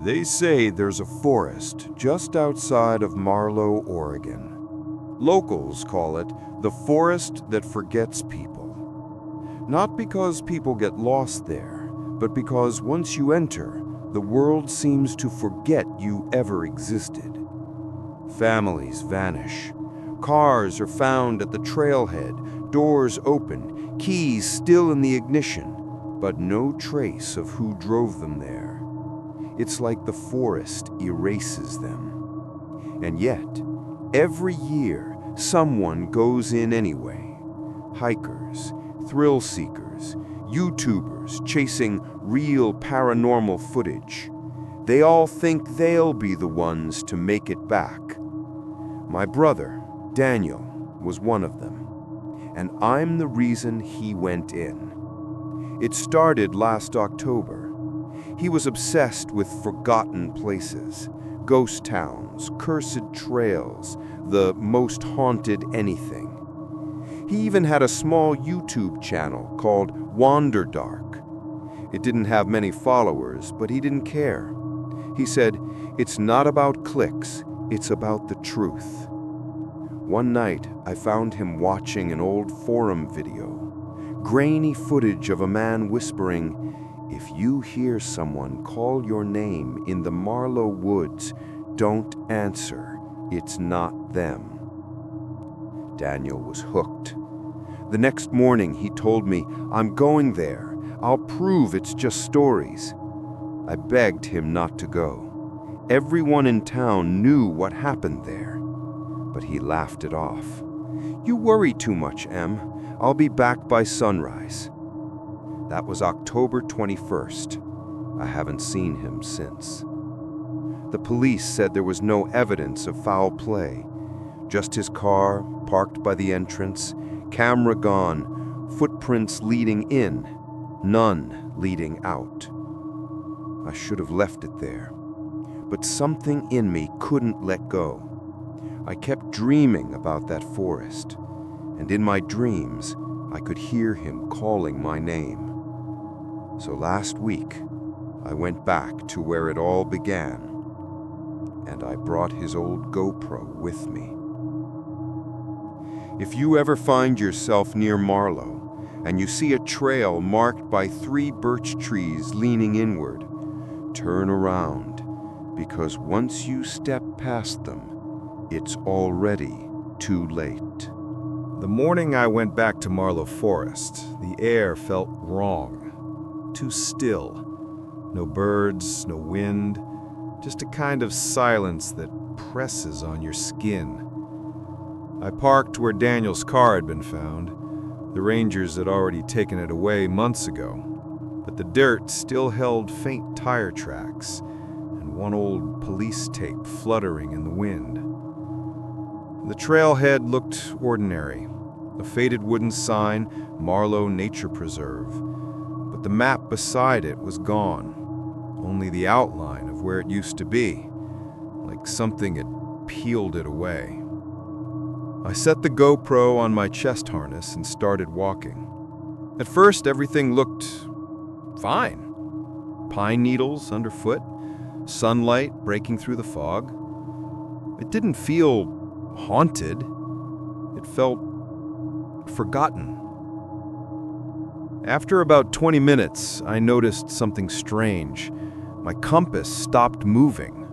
They say there's a forest just outside of Marlowe, Oregon. Locals call it the forest that forgets people. Not because people get lost there, but because once you enter, the world seems to forget you ever existed. Families vanish. Cars are found at the trailhead, doors open, keys still in the ignition, but no trace of who drove them there. It's like the forest erases them. And yet, every year, someone goes in anyway. Hikers, thrill seekers, YouTubers chasing real paranormal footage. They all think they'll be the ones to make it back. My brother, Daniel, was one of them, and I'm the reason he went in. It started last October. He was obsessed with forgotten places, ghost towns, cursed trails, the most haunted anything. He even had a small YouTube channel called Wander Dark. It didn't have many followers, but he didn't care. He said, "It's not about clicks, it's about the truth." One night, I found him watching an old forum video, grainy footage of a man whispering, "If you hear someone call your name in the Marlowe woods, don't answer. It's not them." Daniel was hooked. The next morning, he told me, "I'm going there. I'll prove it's just stories." I begged him not to go. Everyone in town knew what happened there. But he laughed it off. "You worry too much, Em. I'll be back by sunrise." That was October 21st. I haven't seen him since. The police said there was no evidence of foul play. Just his car, parked by the entrance, camera gone, footprints leading in, none leading out. I should have left it there. But something in me couldn't let go. I kept dreaming about that forest, and in my dreams, I could hear him calling my name. So last week, I went back to where it all began, and I brought his old GoPro with me. If you ever find yourself near Marlowe, and you see a trail marked by 3 birch trees leaning inward, turn around, because once you step past them, it's already too late. The morning I went back to Marlowe Forest, the air felt wrong. Too still. No birds, no wind, just a kind of silence that presses on your skin. I parked where Daniel's car had been found. The rangers had already taken it away months ago, but the dirt still held faint tire tracks and one old police tape fluttering in the wind. The trailhead looked ordinary. A faded wooden sign, Marlowe Nature Preserve. But the map beside it was gone. Only the outline of where it used to be, like something had peeled it away. I set the GoPro on my chest harness and started walking. At first, everything looked fine. Pine needles underfoot, sunlight breaking through the fog. It didn't feel haunted. It felt forgotten. After about 20 minutes, I noticed something strange. My compass stopped moving.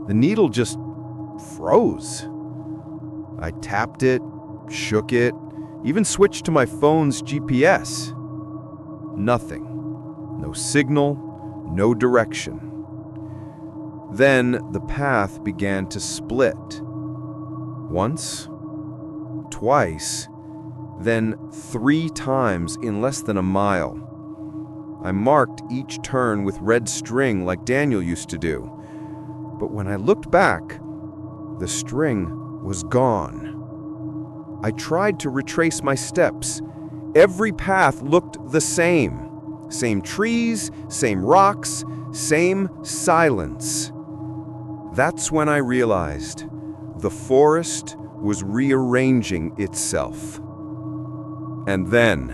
The needle just froze. I tapped it, shook it, even switched to my phone's GPS. Nothing. No signal, no direction. Then the path began to split. Once, twice, then 3 times in less than a mile. I marked each turn with red string like Daniel used to do. But when I looked back, the string was gone. I tried to retrace my steps. Every path looked the same. Same trees, same rocks, same silence. That's when I realized the forest was rearranging itself. And then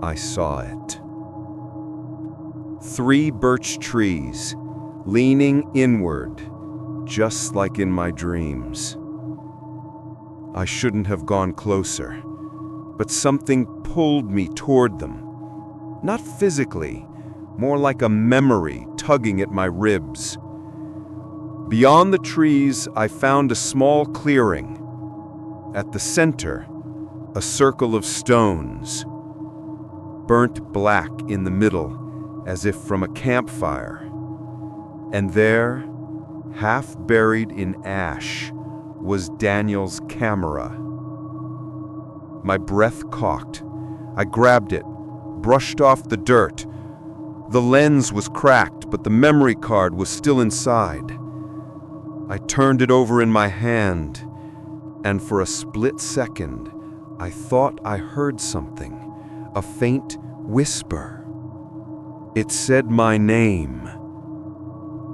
I saw it. 3 birch trees, leaning inward, just like in my dreams. I shouldn't have gone closer, but something pulled me toward them. Not physically, more like a memory tugging at my ribs. Beyond the trees, I found a small clearing. At the center, a circle of stones, burnt black in the middle, as if from a campfire. And there, half buried in ash, was Daniel's camera. My breath caught. I grabbed it, brushed off the dirt. The lens was cracked, but the memory card was still inside. I turned it over in my hand, and for a split second, I thought I heard something, a faint whisper. It said my name,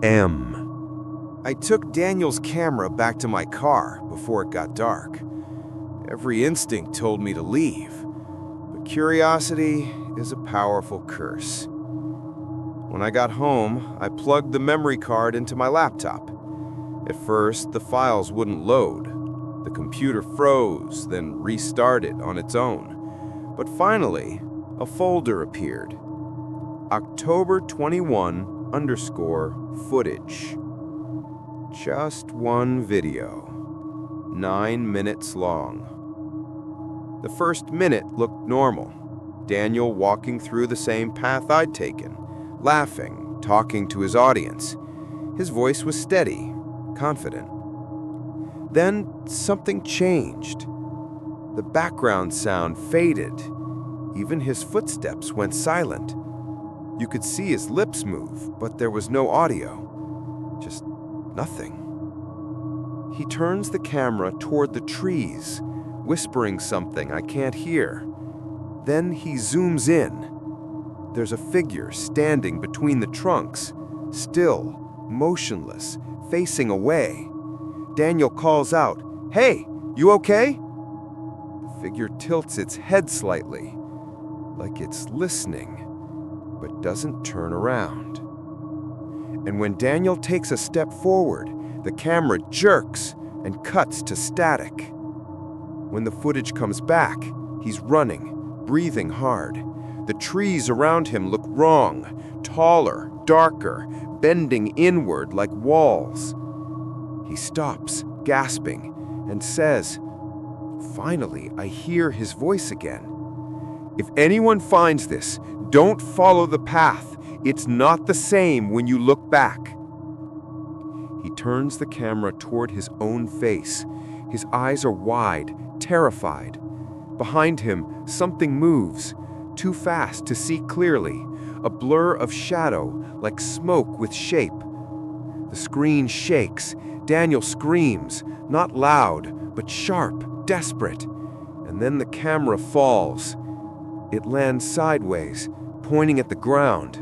M. I took Daniel's camera back to my car before it got dark. Every instinct told me to leave, but curiosity is a powerful curse. When I got home, I plugged the memory card into my laptop. At first, the files wouldn't load. The computer froze, then restarted on its own. But finally, a folder appeared. October 21_footage. Just one video, 9 minutes long. The first minute looked normal. Daniel walking through the same path I'd taken, laughing, talking to his audience. His voice was steady, confident. Then something changed. The background sound faded. Even his footsteps went silent. You could see his lips move, but there was no audio. Just nothing. He turns the camera toward the trees, whispering something I can't hear. Then he zooms in. There's a figure standing between the trunks, still, motionless, facing away. Daniel calls out, "Hey, you okay?" The figure tilts its head slightly, like it's listening, but doesn't turn around. And when Daniel takes a step forward, the camera jerks and cuts to static. When the footage comes back, he's running, breathing hard. The trees around him look wrong, taller, darker, bending inward like walls. He stops, gasping, and says, finally, I hear his voice again. "If anyone finds this, don't follow the path. It's not the same when you look back." He turns the camera toward his own face. His eyes are wide, terrified. Behind him, something moves, too fast to see clearly, a blur of shadow like smoke with shape. The screen shakes. Daniel screams, not loud, but sharp, desperate. And then the camera falls. It lands sideways, pointing at the ground.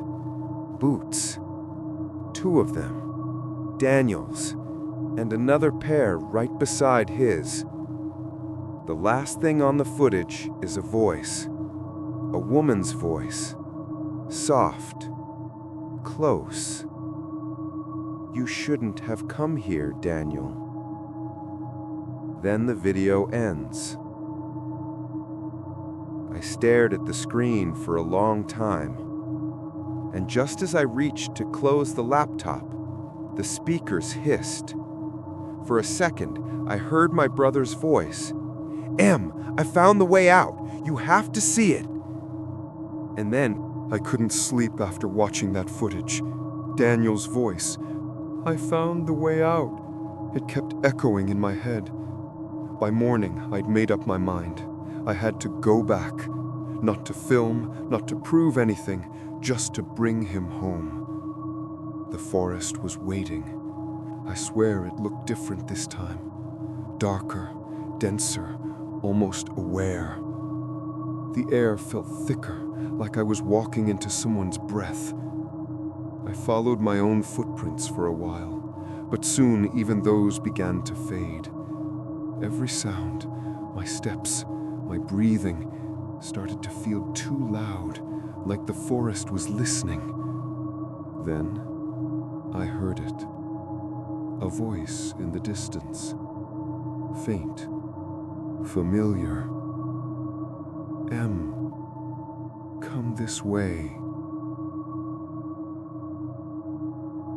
Boots. 2 of them. Daniel's, and another pair right beside his. The last thing on the footage is a voice. A woman's voice. Soft. Close. "You shouldn't have come here, Daniel." Then the video ends. I stared at the screen for a long time. And just as I reached to close the laptop, the speakers hissed. For a second, I heard my brother's voice. "Em, I found the way out. You have to see it." And then, I couldn't sleep after watching that footage. Daniel's voice. "I found the way out." It kept echoing in my head. By morning, I'd made up my mind. I had to go back. Not to film, not to prove anything, just to bring him home. The forest was waiting. I swear it looked different this time. Darker, denser, almost aware. The air felt thicker, like I was walking into someone's breath. I followed my own footprints for a while, but soon even those began to fade. Every sound, my steps, my breathing, started to feel too loud, like the forest was listening. Then, I heard it. A voice in the distance. Faint. Familiar. Em, come this way.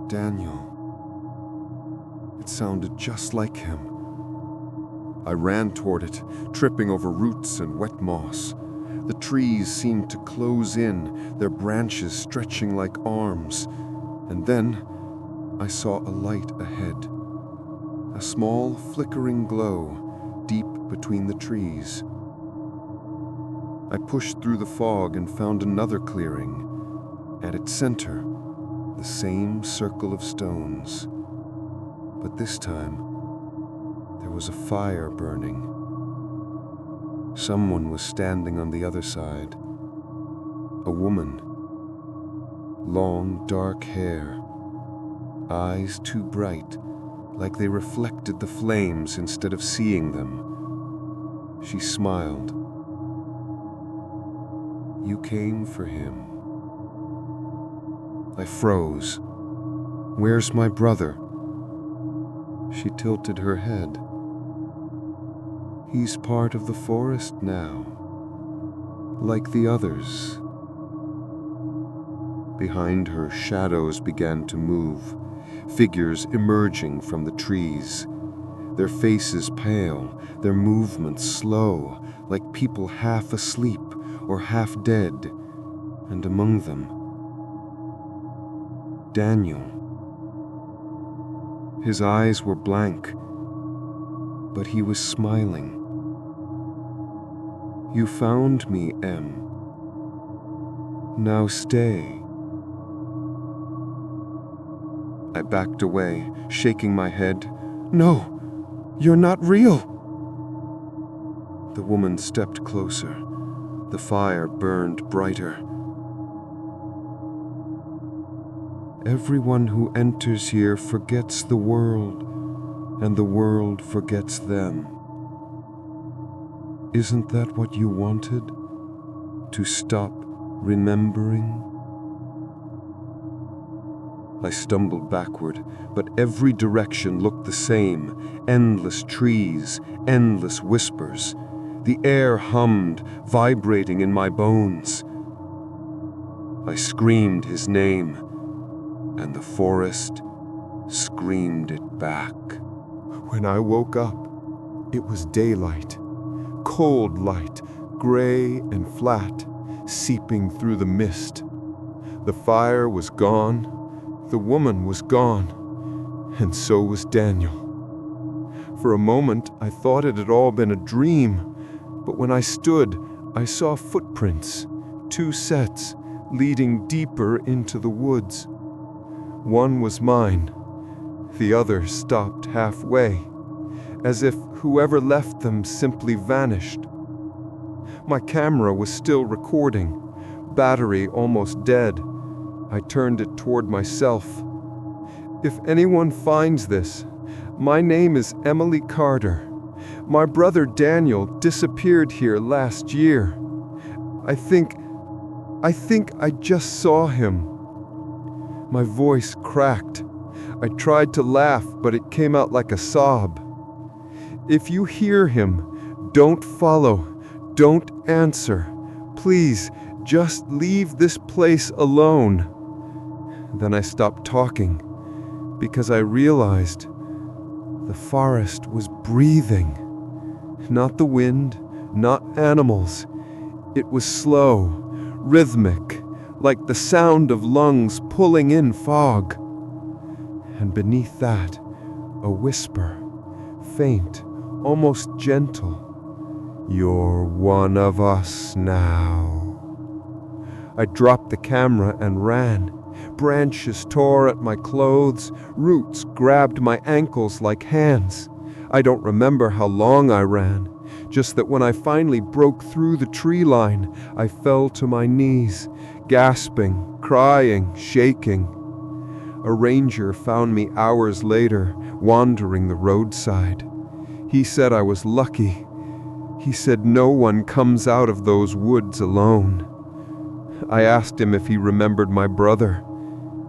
Daniel. It sounded just like him. I ran toward it, tripping over roots and wet moss. The trees seemed to close in, their branches stretching like arms. And then I saw a light ahead. A small, flickering glow deep between the trees. I pushed through the fog and found another clearing. At its center, the same circle of stones. But this time, there was a fire burning. Someone was standing on the other side. A woman. Long, dark hair. Eyes too bright, like they reflected the flames instead of seeing them. She smiled. You came for him. I froze. Where's my brother? She tilted her head. He's part of the forest now, like the others. Behind her, shadows began to move, figures emerging from the trees. Their faces pale, their movements slow, like people half asleep or half dead, and among them, Daniel. His eyes were blank, but he was smiling. You found me, Em. Now stay. I backed away, shaking my head. No, you're not real. The woman stepped closer. The fire burned brighter. Everyone who enters here forgets the world, and the world forgets them. Isn't that what you wanted? To stop remembering? I stumbled backward, but every direction looked the same. Endless trees, endless whispers. The air hummed, vibrating in my bones. I screamed his name, and the forest screamed it back. When I woke up, it was daylight. Cold light, gray and flat, seeping through the mist. The fire was gone, the woman was gone, and so was Daniel. For a moment, I thought it had all been a dream, but when I stood, I saw footprints, 2 sets, leading deeper into the woods. One was mine, the other stopped halfway, as if whoever left them simply vanished. My camera was still recording, battery almost dead. I turned it toward myself. If anyone finds this, my name is Emily Carter. My brother Daniel disappeared here last year. I think I just saw him. My voice cracked. I tried to laugh, but it came out like a sob. If you hear him, don't follow, don't answer. Please, just leave this place alone. Then I stopped talking, because I realized the forest was breathing. Not the wind, not animals. It was slow, rhythmic, like the sound of lungs pulling in fog. And beneath that, a whisper, faint, almost gentle. You're one of us now. I dropped the camera and ran. Branches tore at my clothes, roots grabbed my ankles like hands. I don't remember how long I ran, just that when I finally broke through the tree line, I fell to my knees, gasping, crying, shaking. A ranger found me hours later, wandering the roadside. He said I was lucky. He said no one comes out of those woods alone. I asked him if he remembered my brother.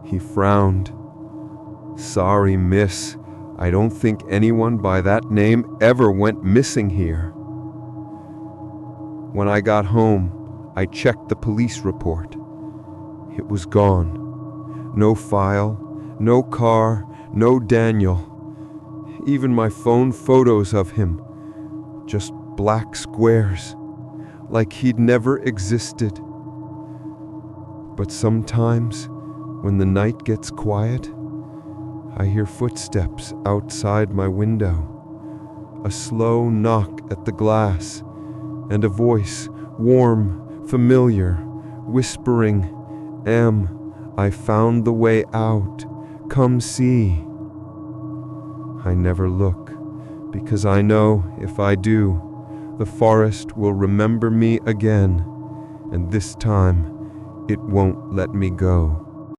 He frowned. Sorry, miss. I don't think anyone by that name ever went missing here. When I got home, I checked the police report. It was gone. No file, no car, no Daniel. Even my phone photos of him. Just black squares, like he'd never existed. But sometimes, when the night gets quiet, I hear footsteps outside my window, a slow knock at the glass, and a voice, warm, familiar, whispering, "Em, I found the way out. Come see." I never look, because I know if I do, the forest will remember me again, and this time it won't let me go.